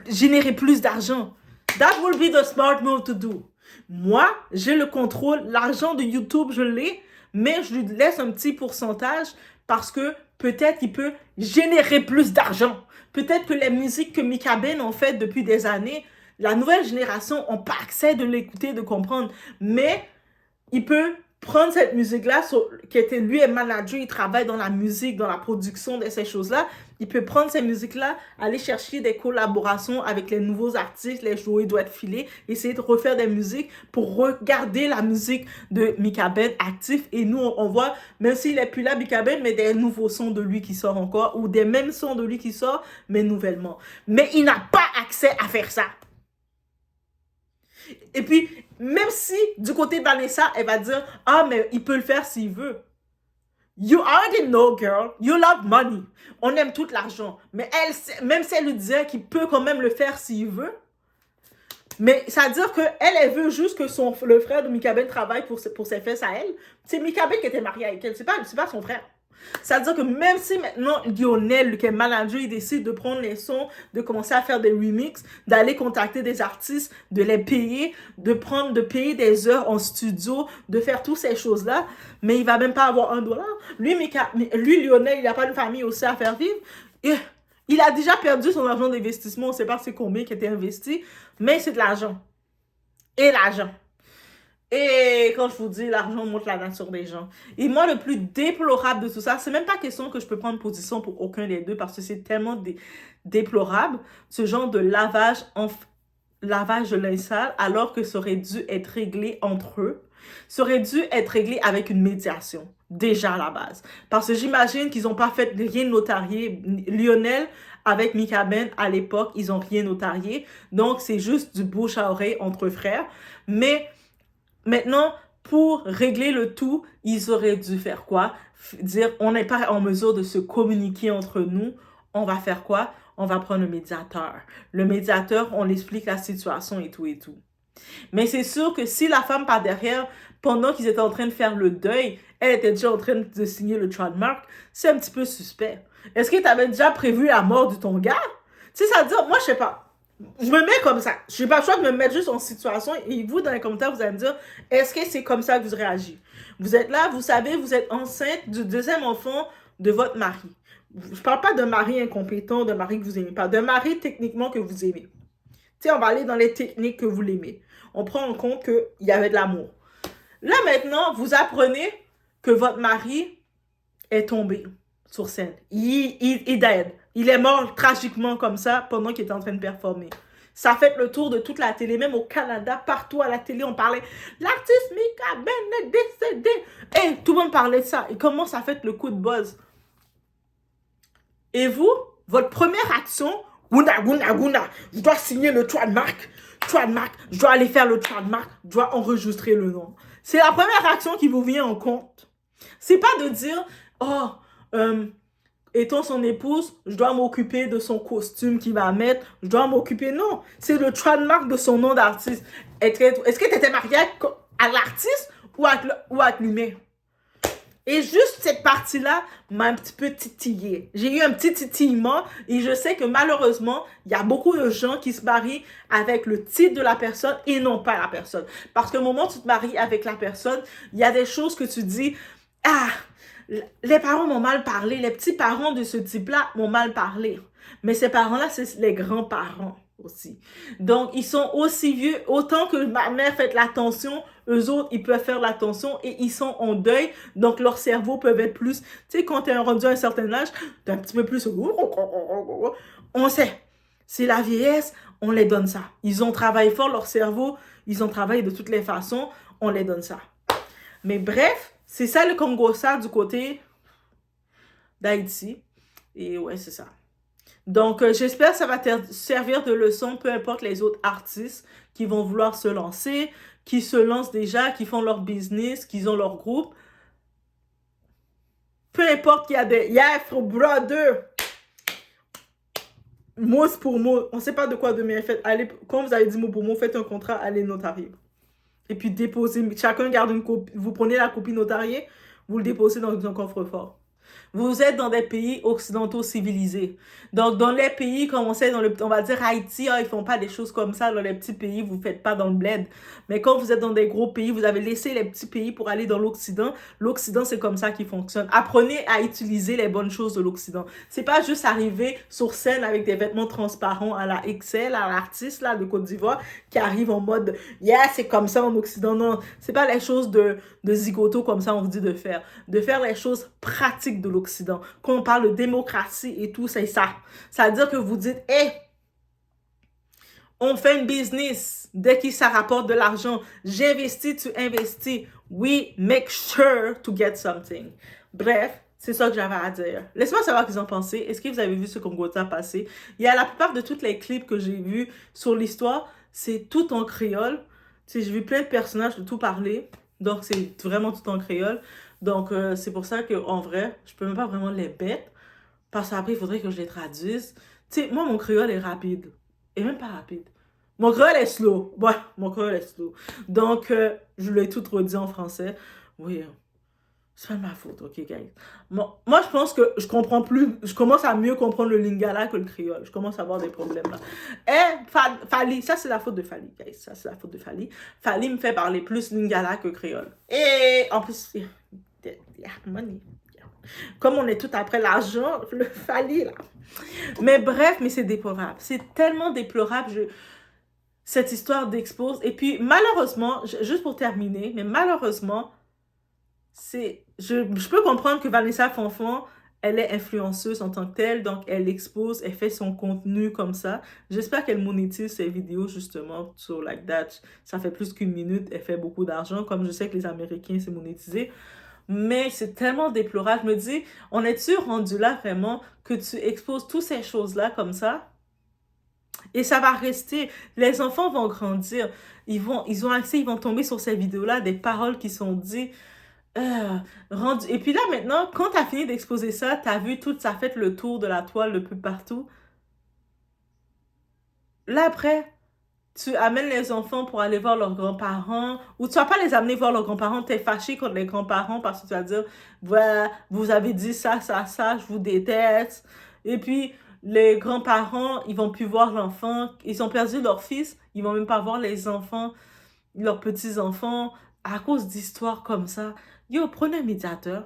générer plus d'argent. That will be the smart move to do. Moi, j'ai le contrôle, l'argent de YouTube, je l'ai, mais je lui laisse un petit pourcentage parce que peut-être qu'il peut générer plus d'argent. Peut-être que les musiques que Mika Ben ont faites depuis des années, la nouvelle génération n'a pas accès de l'écouter, de comprendre, mais il peut prendre cette musique-là, qui était lui est manager, il travaille dans la musique, dans la production de ces choses-là, il peut prendre ces musiques-là, aller chercher des collaborations avec les nouveaux artistes, les jouer doigts de filet, essayer de refaire des musiques pour regarder la musique de Mika Ben actif. Et nous, on voit, même s'il n'est plus là, Mika Ben, mais des nouveaux sons de lui qui sortent encore, ou des mêmes sons de lui qui sortent, mais nouvellement. Mais il n'a pas accès à faire ça. Et puis, même si du côté de Vanessa, elle va dire, ah, mais il peut le faire s'il veut. You already know, girl. You love money. On aime tout l'argent. Mais elle, même si elle lui disait qu'il peut quand même le faire s'il veut, mais ça veut dire qu'elle veut juste que le frère de Mika Ben travaille pour ses fesses à elle. C'est Mika Ben qui était marié avec elle. C'est pas son frère. Ça veut dire que même si maintenant Lionel, qui est manager, il décide de prendre les sons, de commencer à faire des remixes, d'aller contacter des artistes, de les payer, de payer des heures en studio, de faire toutes ces choses-là, mais il va même pas avoir $1. Lui, Lionel, il n'a pas une famille aussi à faire vivre. Et il a déjà perdu son argent d'investissement, on ne sait pas c'est combien qui était investi, mais c'est de l'argent. Et l'argent. Et quand je vous dis, l'argent montre la nature des gens. Et moi, le plus déplorable de tout ça, c'est même pas question que je peux prendre position pour aucun des deux parce que c'est tellement déplorable, ce genre de lavage de linge sale, alors que ça aurait dû être réglé entre eux. Ça aurait dû être réglé avec une médiation, déjà à la base. Parce que j'imagine qu'ils n'ont pas fait rien notarié. Lionel, avec Mika Ben, à l'époque, ils n'ont rien notarié. Donc, c'est juste du bouche à oreille entre frères. Mais maintenant, pour régler le tout, ils auraient dû faire quoi? Dire, on n'est pas en mesure de se communiquer entre nous. On va faire quoi? On va prendre le médiateur. Le médiateur, on l'explique la situation et tout et tout. Mais c'est sûr que si la femme par derrière, pendant qu'ils étaient en train de faire le deuil, elle était déjà en train de signer le trademark, c'est un petit peu suspect. Est-ce que tu avais déjà prévu la mort de ton gars? Tu sais, ça veut dire, moi, je sais pas. Je me mets comme ça. Je n'ai pas le choix de me mettre juste en situation. Et vous, dans les commentaires, vous allez me dire, est-ce que c'est comme ça que vous réagissez? Vous êtes là, vous savez, vous êtes enceinte du deuxième enfant de votre mari. Je parle pas d'un mari incompétent, d'un mari que vous aimez pas, d'un mari techniquement que vous aimez. Tu sais, on va aller dans les techniques que vous l'aimez. On prend en compte qu'il y avait de l'amour. Là, maintenant, vous apprenez que votre mari est tombé sur scène. Il dead. Il est mort tragiquement comme ça pendant qu'il était en train de performer. Ça fait le tour de toute la télé, même au Canada, partout à la télé, on parlait « L'artiste Mika Ben est décédé !» Et tout le monde parlait de ça. Et comment ça fait le coup de buzz? Et vous, votre première action, Guna, je dois signer le trademark, je dois aller faire le trademark, je dois enregistrer le nom. C'est la première action qui vous vient en compte. C'est pas de dire, oh, étant son épouse, je dois m'occuper de son costume qu'il va mettre, je dois m'occuper. Non, c'est le trademark de son nom d'artiste. Est-ce que tu étais mariée à l'artiste ou avec lui-même? Et juste cette partie-là m'a un petit peu titillée. J'ai eu un petit titillement et je sais que malheureusement, il y a beaucoup de gens qui se marient avec le titre de la personne et non pas la personne. Parce que au moment où tu te maries avec la personne, il y a des choses que tu dis, ah, les parents m'ont mal parlé, les petits parents de ce type-là m'ont mal parlé. Mais ces parents-là, c'est les grands-parents aussi. Donc, ils sont aussi vieux, autant que ma mère fait l'attention, eux autres, ils peuvent faire l'attention et ils sont en deuil, donc leur cerveau peut être plus, tu sais, quand t'es rendu à un certain âge, t'es un petit peu plus, on sait, c'est la vieillesse, on les donne ça. Ils ont travaillé fort leur cerveau, ils ont travaillé de toutes les façons, on les donne ça. Mais bref, c'est ça le Congo, ça, du côté d'Haïti. Et ouais, c'est ça. Donc, j'espère que ça va te servir de leçon, peu importe les autres artistes qui vont vouloir se lancer, qui se lancent déjà, qui font leur business, qui ont leur groupe. Peu importe qu'il y a des... Yeah, brother! Mot pour mot. On ne sait pas de quoi demain. Allez, comme vous avez dit mot pour mot, faites un contrat, allez notarier. Et puis déposez. Chacun garde une copie. Vous prenez la copie notariée, vous le déposez dans un coffre-fort. Vous êtes dans des pays occidentaux civilisés. Donc, dans les pays, comme on sait, on va dire Haïti, ils font pas des choses comme ça. Dans les petits pays, vous faites pas dans le bled. Mais quand vous êtes dans des gros pays, vous avez laissé les petits pays pour aller dans l'Occident. L'Occident, c'est comme ça qu'il fonctionne. Apprenez à utiliser les bonnes choses de l'Occident. C'est pas juste arriver sur scène avec des vêtements transparents à la XL, à l'artiste, là, de Côte d'Ivoire, qui arrive en mode, yeah, c'est comme ça en Occident. Non, c'est pas les choses de zigoto comme ça, on vous dit de faire. De faire les choses pratiques de l'Occident. Quand on parle de démocratie et tout, c'est ça. Ça veut dire que vous dites, hey, on fait une business. Dès que ça rapporte de l'argent, j'investis, tu investis. We make sure to get something. Bref, c'est ça que j'avais à dire. Laissez-moi savoir ce qu'ils en pensez. Est-ce que vous avez vu ce Congota passer? Il y a la plupart de tous les clips que j'ai vus sur l'histoire, c'est tout en créole. J'ai vu plein de personnages de tout parler. Donc, c'est vraiment tout en créole. Donc, c'est pour ça qu'en vrai, je peux même pas vraiment les bête. Parce qu'après, il faudrait que je les traduise. Tu sais, moi, mon créole est rapide. Et même pas rapide. Mon créole est slow. Ouais, mon créole est slow. Donc, je l'ai tout redit en français. Oui, c'est pas de ma faute, ok, guys. Moi, je pense que je comprends plus. Je commence à mieux comprendre le lingala que le créole. Je commence à avoir des problèmes là. Et Fally, ça c'est la faute de Fally, guys. Ça c'est la faute de Fally. Fally me fait parler plus lingala que créole. Et en plus, money. Comme on est tout après l'argent, le Fally là. Mais bref, mais c'est déplorable. C'est tellement déplorable. Cette histoire d'expose. Et puis, malheureusement, juste pour terminer, mais malheureusement, je peux comprendre que Vanessa Fonfon, elle est influenceuse en tant que telle, donc elle expose, elle fait son contenu comme ça. J'espère qu'elle monétise ses vidéos justement sur Like That. Ça fait plus qu'une minute, elle fait beaucoup d'argent, comme je sais que les Américains, c'est monétisé. Mais c'est tellement déplorable. Je me dis, on est-tu rendu là vraiment que tu exposes toutes ces choses-là comme ça? Et ça va rester. Les enfants vont grandir. Ils ont accès, ils vont tomber sur ces vidéos-là, des paroles qui sont dites. Et puis là, maintenant, quand tu as fini d'exposer ça, tu as vu tout, ça fait le tour de la toile le plus partout. Là, après, tu amènes les enfants pour aller voir leurs grands-parents, ou tu vas pas les amener voir leurs grands-parents, tu es fâché contre les grands-parents parce que tu vas dire, ouais, vous avez dit ça, ça, ça, je vous déteste. Et puis, les grands-parents, ils vont plus voir l'enfant, ils ont perdu leur fils, ils vont même pas voir les enfants, leurs petits-enfants, à cause d'histoires comme ça. Yo, prenez un médiateur.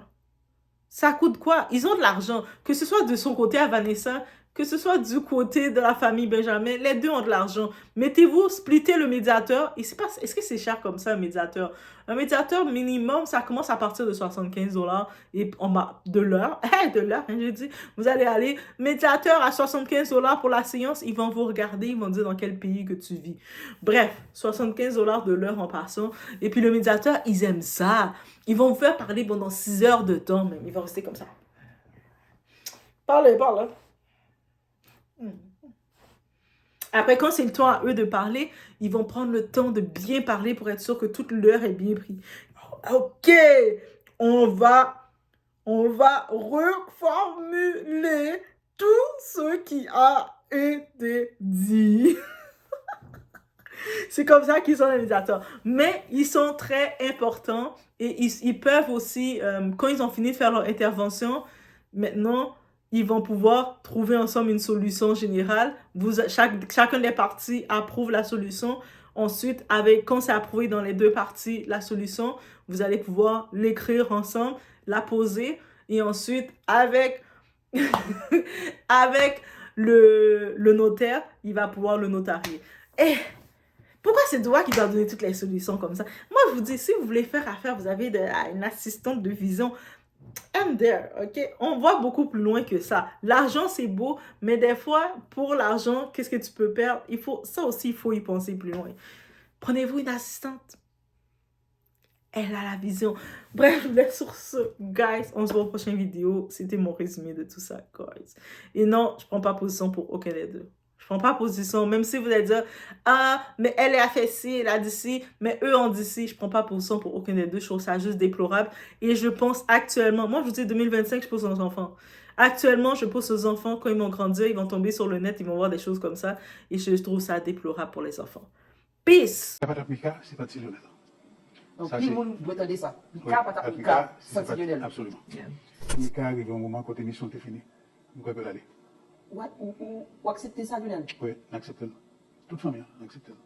Ça coûte quoi? Ils ont de l'argent. Que ce soit de son côté à Vanessa, que ce soit du côté de la famille Benjamin, les deux ont de l'argent. Mettez-vous, splittez le médiateur. Est-ce que c'est cher comme ça, un médiateur? Un médiateur minimum, ça commence à partir de 75 $ et on va de l'heure. De l'heure, hein, je dis. Vous allez aller, médiateur à 75 $ pour la séance. Ils vont vous regarder, ils vont dire dans quel pays que tu vis. Bref, 75 $ de l'heure en passant. Et puis le médiateur, ils aiment ça. Ils vont vous faire parler pendant 6 heures de temps même. Ils vont rester comme ça. Parlez, parlez. Après, quand c'est le temps à eux de parler, ils vont prendre le temps de bien parler pour être sûr que toute l'heure est bien prise. Ok, on va reformuler tout ce qui a été dit. C'est comme ça qu'ils sont les médiateurs. Mais ils sont très importants et ils peuvent aussi, quand ils ont fini de faire leur intervention, maintenant, ils vont pouvoir trouver ensemble une solution générale. Chacun des parties approuve la solution. Ensuite, quand c'est approuvé dans les deux parties, la solution, vous allez pouvoir l'écrire ensemble, la poser, et ensuite, avec le notaire, il va pouvoir le notarier. Et pourquoi c'est toi qui dois donner toutes les solutions comme ça? Moi, je vous dis, si vous voulez faire affaire, vous avez une assistante de vision. I'm there, ok? On voit beaucoup plus loin que ça. L'argent, c'est beau, mais des fois, pour l'argent, qu'est-ce que tu peux perdre? Ça aussi, il faut y penser plus loin. Prenez-vous une assistante. Elle a la vision. Bref, je vous laisse sur ce. Guys, on se voit aux prochaines vidéos. C'était mon résumé de tout ça, guys. Et non, je prends pas position pour aucun des deux. Je prends pas position, même si vous allez dire « Ah, mais elle a fait ci, elle a dit ci, mais eux ont dit ci. » Je prends pas position pour aucun des deux. Je trouve ça juste déplorable. Et je pense actuellement, moi je vous dis 2025, je pose aux enfants. Actuellement, je pose aux enfants, quand ils vont grandir, ils vont tomber sur le net, ils vont voir des choses comme ça. Et je trouve ça déplorable pour les enfants. Peace! C'est pas Lionel. Donc, Ça, tout le c'est- monde doit attendre ça. Oui, Mika, pas Mika, c'est sans pas- Lionel. Absolument. Mika arrive au moment quand l'émission est finie. Nous pouvons aller. Ou accepter ça, Lionel. Oui, acceptez-le. Toute famille, acceptez-le.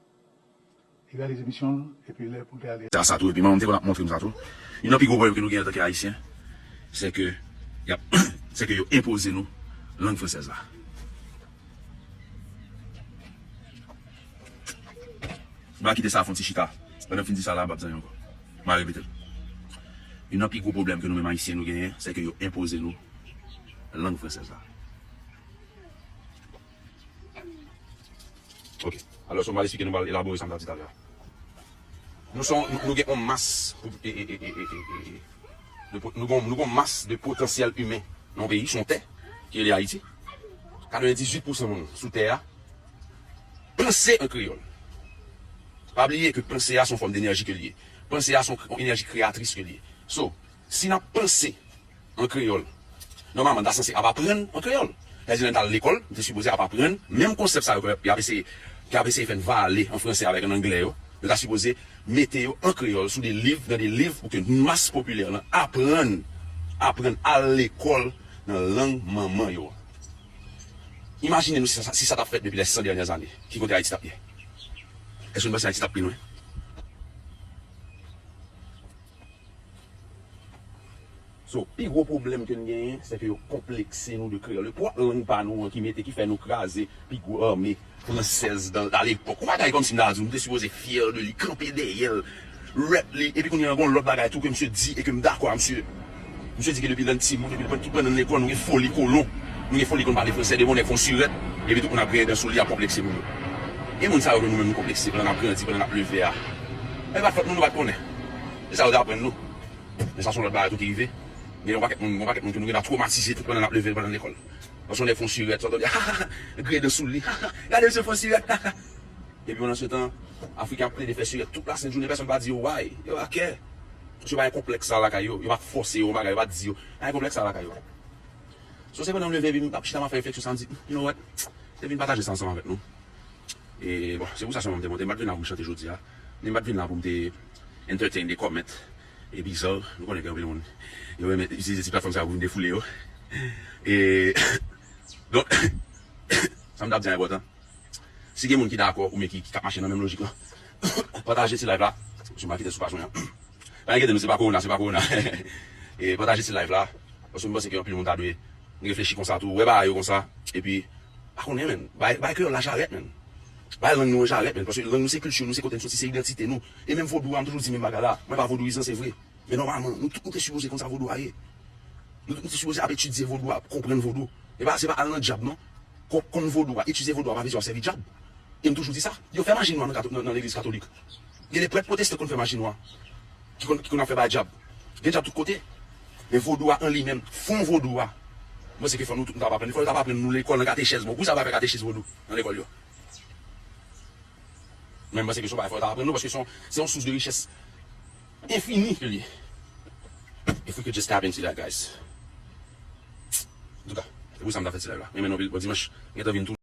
Il y a les émissions, et puis là, pour aller. Ça tout, et puis moi, on va montrer ça tout. Il y a un plus gros problème que nous avons en tant qu'Haïtiens, c'est que, c'est que ils imposent nous la langue française là. Je vais quitter ça à fond de chita. Pendant que je dis ça là, je vais encore. Je vais répéter. Il y a un plus gros problème que nous, même Haïtiens, nous gagnons, c'est que ils imposent nous la langue française là. Ok. Alors, on va expliquer, nous allons élaborer ça tout à l'heure. Nous avons une masse, nous avons une masse de potentiel humain dans le pays, son terre, qui est Haïti. 98% de sous terre, penser en créole. Pas oublier que penser à son forme d'énergie que lié. Penser à son énergie créatrice que lié. So, si nous pensons en créole, normalement, nous sommes censés apprendre en créole. C'est-à-dire, dans l'école, nous sommes supposés apprendre, même concept, ça, il a essayé de faire valer en français avec un anglais, nous sommes supposés mettre en créole sous des livres, dans des livres pour que une masse populaire apprenne à l'école dans la langue maman. Yo. Imaginez-nous si ça t'a fait depuis les 100 dernières années. Qui compte Haïti tapé? Est-ce que nous pensons Haïti tapé nous? So, le plus gros problème que nous avons, c'est que nous complexons nous de créole. Le poids langue par nous qui fait nous craser, puis nous armée française dans l'époque. On va dire comme si nous sommes supposés fiers de lui, camper derrière, rap lui, et puis qu'on y a un bon l'autre bagaille, tout que monsieur dit, et que nous d'accord, monsieur dit que depuis l'anti, depuis tout pendant l'école, nous sommes folie colon, nous sommes folie qu'on parle français, des bons font surette, et puis tout qu'on a pris dans son lit à complexer nous. Et nous savons que nous-mêmes nous complexer, pendant qu'on a grandi, pendant qu'on a levé. Et pas nous va connaître. Et ça va apprendre nous. Mais ça sont l'autre bagaille tout qui arrive. Mais on va que nous avons traumatisé tout pendant qu'on a levé pendant l'école. Parce qu'on est font surette, on dit, gré de sous le lit, regardez ce font surette. Et puis pendant ce temps, Afrique a pris des faits surette toute la sainte journée, personne ne va dire, ouais, ok. Je vais un complexe à la caillou, il va forcer, il va dire, un complexe à la caillou. So c'est pendant le lever, je vais faire réflexion, ça me dit, you know what, je vais partager ça ensemble avec nous. Et bon, c'est pour ça que je vais monter, je vais venir chanter aujourd'hui. Je vais venir pour me entertain des comments. Et bizarre, nous connaissons un peu le monde. Je vais mettre ces plateformes ça pour me défouler. Et donc, ça me donne bien important. Si il y a des gens qui sont d'accord ou qui marchent dans la même logique, partagez ce live là. Je vais quitter sur page. C'est pas Corona, c'est pas Corona. Et partagez ce live là. Parce que je pense que plus le monde a dû réfléchir comme ça, tout, ouais, bah, comme ça. Et puis, par contre, man, bah, que la charrette, man. Bah, langue nous, charrette, man. Parce que langue nous, c'est culture, nous, c'est côté, c'est identité, nous. Et même vaudou, on toujours dit, même bagala. Moi, pas vaudouisant, c'est vrai. Mais normalement, nous, tout est supposé comme ça, vaudou, aïe. Nous, sommes supposés étudier vaudou, comprendre vaudou. Et bah, c'est pas aller dans le job, non? Comme vaudou, étudier vaudou, pas besoin de servir job. Et me toujours dit ça. Ils ont fait magie noire dans l'église catholique. Il y a des prêtres protestants qui ont fait magie noire. Qui ont fait pas job. Il y a déjà tout côté. Mais vaudou en lui-même, fond vaudou. Moi, c'est qu'il faut nous apprendre. Il faut apprendre nous l'école dans catéchèse. Vous savez faire catéchèse vaudou dans l'école. Même moi, c'est que il faut apprendre nous parce que c'est une source de richesse infinie. If we could just tap into that, guys. En tout cas, c'est vous ça me fait ça là. Mais maintenant, dimanche, il y a